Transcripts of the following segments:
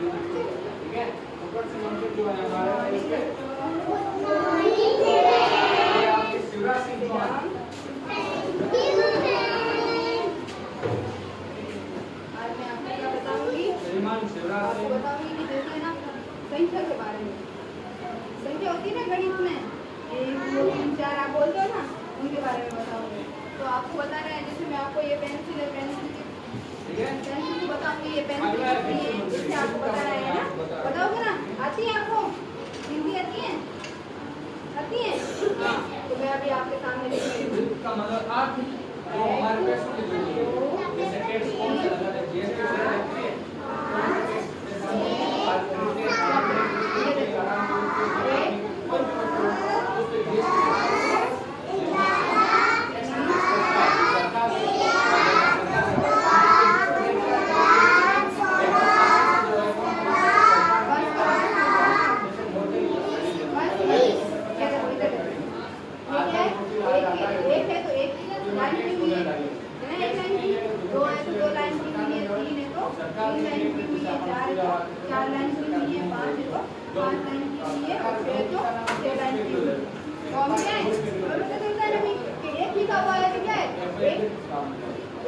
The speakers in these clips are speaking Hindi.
ठीक है, ऊपर से मंत्र जो है हमारा इसके ये आपके शिवराज सिंह चौहान। आज मैं आपको क्या बताऊंगी, श्रीमान शिवराज आपको सिंह बताऊंगी कि जैसे ना संख्या के बारे में, संख्या होती है ना गणित में 1 2 3 4 आप बोलते हो ना, उनके बारे में बताऊंगी। तो आपको बताना है, जैसे मैं आपको ये पेंसिल है, पेंसिल ठीक है, पेंसिल को बताऊंगी, ये पेंसिल है, इससे आपको बताना है ना, बताओगे ना? आती है आपको हिंदी आती है? आती है? हाँ, तो मैं अभी आपके सामने लिख रही हूँ। का मतलब 8 वो हमारे पैसों की जोड़ी है, जैसे टेक्स्ट कौन सा लगा है जीएसटी से रहती है,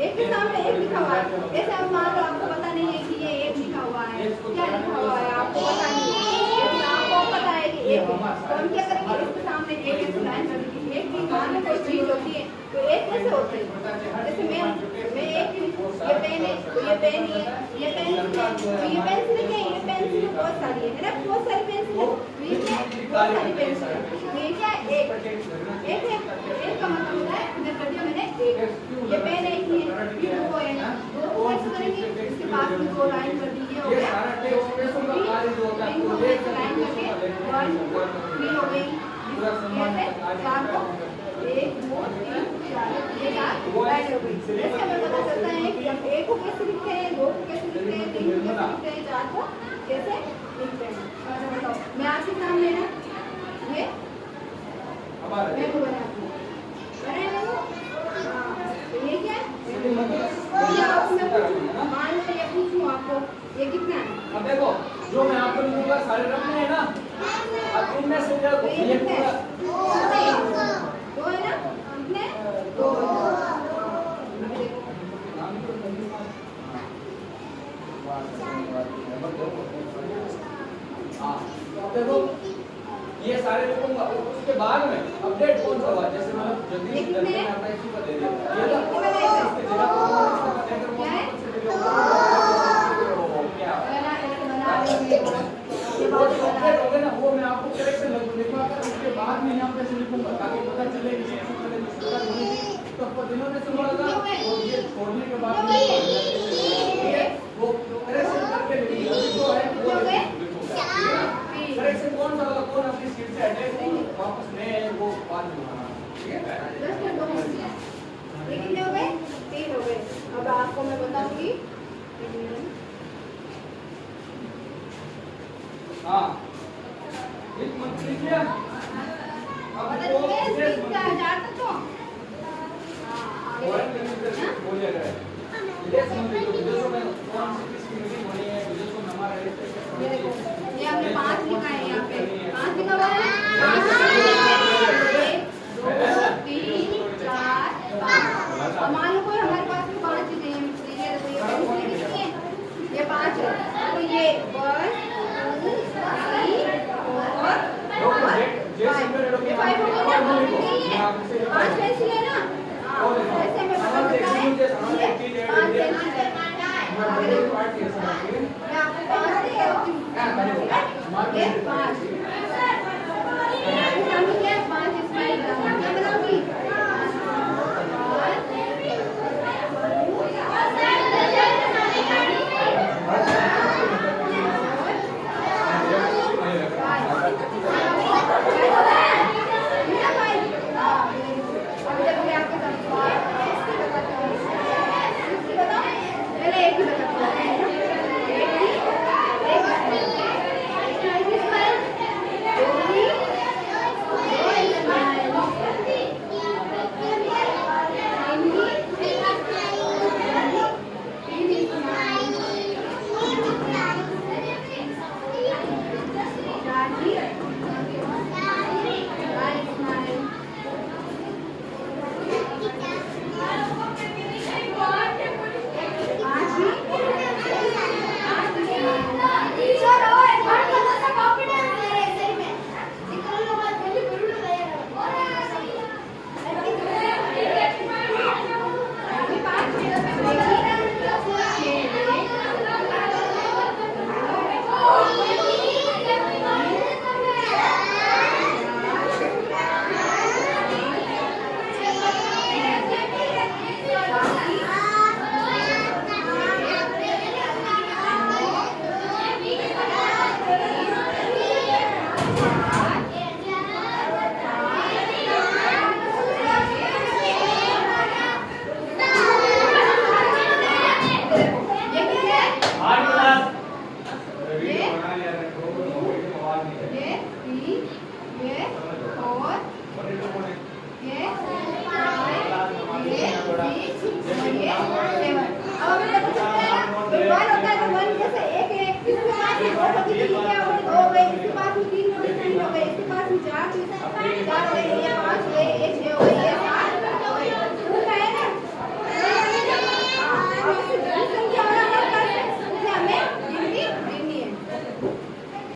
एक के सामने एक लिखा हुआ है। जैसे अब मान लो आपको पता नहीं है कि ये एक लिखा हुआ है, क्या लिखा हुआ है आपको पता नहीं है, लेकिन आपको पता है कि एक, तो हम क्या करेंगे, इसके सामने एक ऐसे लाइन कर देंगे। एक भी मान लो कोई चीज होती है तो एक कैसे होती है, जैसे मैं एक ये पेन है तो ये पेन है, ये पेंसिल है तो ये पेंसिल क्या है, ये पेंसिल बहुत सारी है ना, बहुत सारी पेंसिल है, तो ये क्या है, बहुत सारी पेंसिल है, तो ये क्या है, एक है, एक का मतलब होता है इधर कर दिया मैंने एक, ये पेन है, ये दो है, दो को कैसे करेंगे, इसके पास में दो लाइन कर दीजिए, हो गया, लाइन करके 1 2 3 हो गई, कैसे 4 को 1 2 3 4 ये 4 लाइन हो गई। इससे हमें पता चलता है कि हम 1 को कैसे लिखते हैं, 2 को कैसे लिखते हैं, 3 को कैसे लिखते हैं, 4 को कैसे लिखते हैं। अच्छा बताओ, मैं आपके सामने ना ये मैं को बनाती हूँ, बनाए वो, हाँ, तो ये क्या है, ये आपको मैं पूछूँ, मान लो ये पूछूँ आपको, ये कितना है? अब देखो जो मैं आपको लिखूंगा सारे रखने हैं ना, अब इनमें से जो तो ये कितना है? 2 है ना, कितने? 2। देखो ये सारे लिखूंगा, उसके बाद में अपडेट कौन सा हुआ, जैसे मतलब जल्दी मैंने अपना इसी को दे दिया, ये तो इसके जगह कौन सा देकर कौन सा क्या वो अपडेट हो गया ना, वो मैं आपको करेक्शन लिखवा कर उसके बाद में यहाँ पे से लिखूंगा ताकि पता चले कि ये तो आपको दिनों में सुना होगा, और ये छोड़ने के बाद वो करेक्शन करके लिखूंगा, जो है वो करेक्शन कौन सा होगा, कौन अपनी सीट से हटे वापस मैं वो बाद में बनाना, ठीक है? ये कितने हो गए? 3 हो गए। अब आपको मैं बताऊंगी, हाँ एक मंथ लिखिए, अब बता वो दीजिए विदेश 30,000 तक तो, हाँ आगे बोलेगा विदेश मंत्री जो विदेशों में कौन सी किसकी मीटिंग होनी है, विदेशों में हमारा ये देखो, ये हमने 5 लिखा है, यहाँ पे 5 लिखा हुआ है, 1 2 3 4 5। अब मान लो कोई हमारे पास में 5 चीजें हैं, ये देखो ये पेंसिल कितनी है, ये 5 है, तो ये 1 2 3 4 5 हो गया ना, 5 पेंसिल है ना, हाँ ऐसे में पता चलता है ये 5 पेंसिल है। आगे देखो, मैं आपको 5 दे रही हूँ, ये 5 ठीक है, हो गए, इसके पास में 3 नोटिस हो गए, इसके पास में 4 हो गए, ये 5 हुए, ये 6